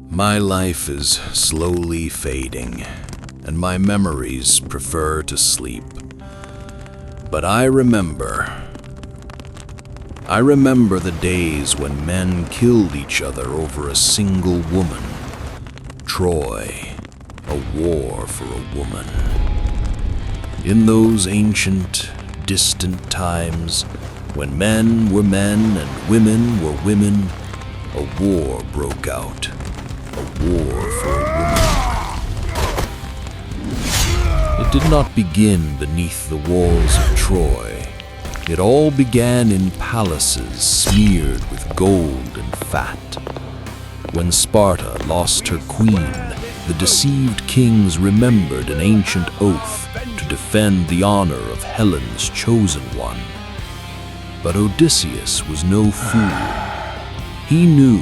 My life is slowly fading, and my memories prefer to sleep. But I remember the days when men killed each other over a single woman. Troy, a war for a woman. In those ancient, distant times, when men were men and women were women, a war broke out. A war for a woman. It did not begin beneath the walls of Troy. It all began in palaces smeared with gold and fat. When Sparta lost her queen, the deceived kings remembered an ancient oath to defend the honor of Helen's chosen one. But Odysseus was no fool. He knew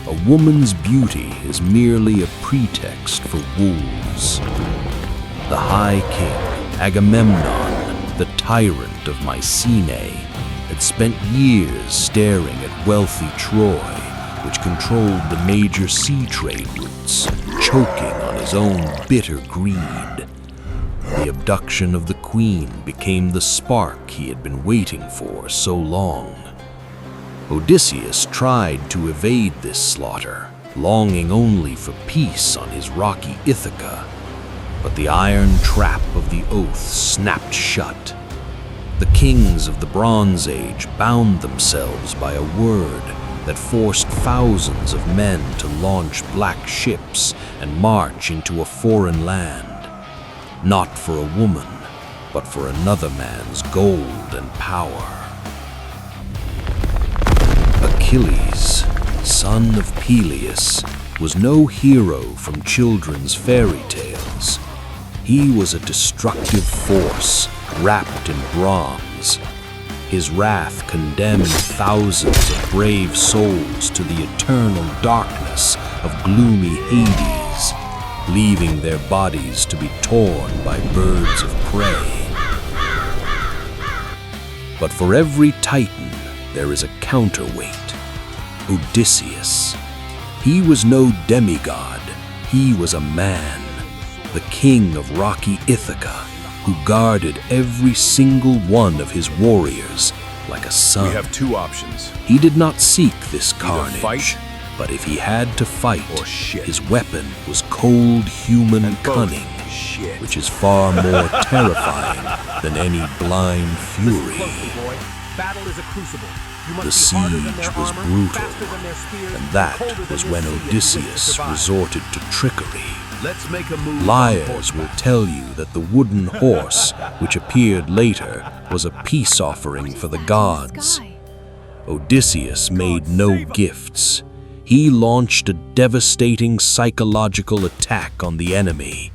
a woman's beauty is merely a pretext for wolves. The High King, Agamemnon, the tyrant of Mycenae, had spent years staring at wealthy Troy, which controlled the major sea trade routes, choking on his own bitter greed. The abduction of the queen became the spark he had been waiting for so long. Odysseus tried to evade this slaughter, longing only for peace on his rocky Ithaca. But the iron trap of the oath snapped shut. The kings of the Bronze Age bound themselves by a word that forced thousands of men to launch black ships and march into a foreign land, not for a woman, but for another man's gold and power. Achilles, son of Peleus, was no hero from children's fairy tales. He was a destructive force wrapped in bronze. His wrath condemned thousands of brave souls to the eternal darkness of gloomy Hades, leaving their bodies to be torn by birds of prey. But for every titan, there is a counterweight. Odysseus. He was no demigod, he was a man, the king of rocky Ithaca, who guarded every single one of his warriors like a son. We have two options. He did not seek this carnage, fight, but if he had to fight, or shit. His weapon was cold human cunning, which is far more terrifying than any blind fury. Battle is a crucible. The siege was brutal, and that was when Odysseus resorted to trickery. Let's make a move. Liars will tell you that the wooden horse, which appeared later, was a peace offering for the gods. Odysseus made no gifts. He launched a devastating psychological attack on the enemy.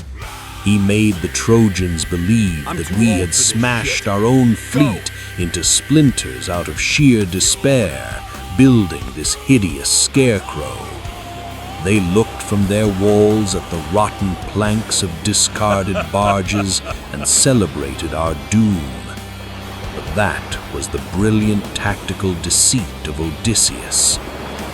He made the Trojans believe that we had smashed our own fleet into splinters out of sheer despair, building this hideous scarecrow. They looked from their walls at the rotten planks of discarded barges and celebrated our doom. But that was the brilliant tactical deceit of Odysseus.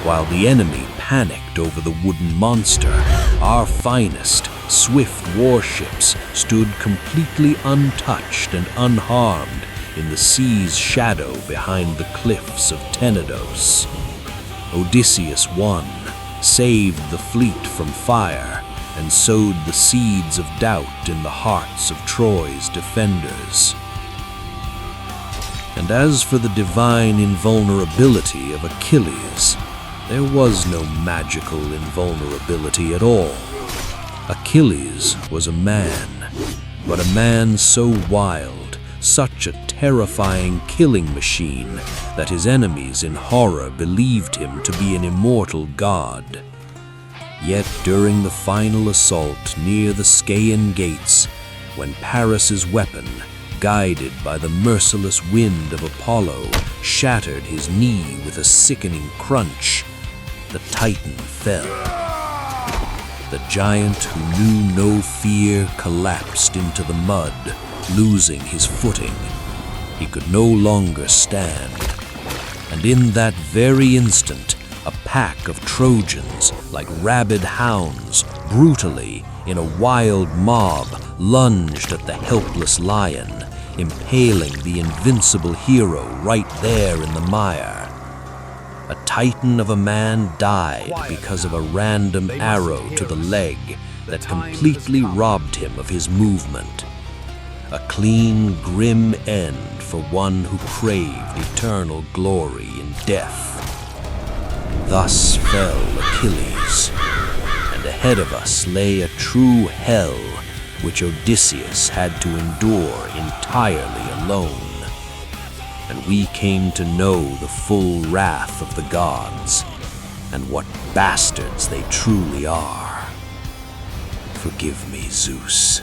While the enemy panicked over the wooden monster, our finest, swift warships stood completely untouched and unharmed in the sea's shadow behind the cliffs of Tenedos. Odysseus won, saved the fleet from fire, and sowed the seeds of doubt in the hearts of Troy's defenders. And as for the divine invulnerability of Achilles, there was no magical invulnerability at all. Achilles was a man, but a man so wild, such a terrifying killing machine, that his enemies in horror believed him to be an immortal god. Yet during the final assault near the Scaean gates, when Paris's weapon, guided by the merciless wind of Apollo, shattered his knee with a sickening crunch, the Titan fell. The giant who knew no fear collapsed into the mud, losing his footing. He could no longer stand. And in that very instant, a pack of Trojans, like rabid hounds, brutally, in a wild mob, lunged at the helpless lion, impaling the invincible hero right there in the mire. A titan of a man died because of a random arrow to the leg that completely robbed him of his movement. A clean, grim end for one who craved eternal glory in death. Thus fell Achilles, and ahead of us lay a true hell which Odysseus had to endure entirely alone. And we came to know the full wrath of the gods, and what bastards they truly are. Forgive me, Zeus.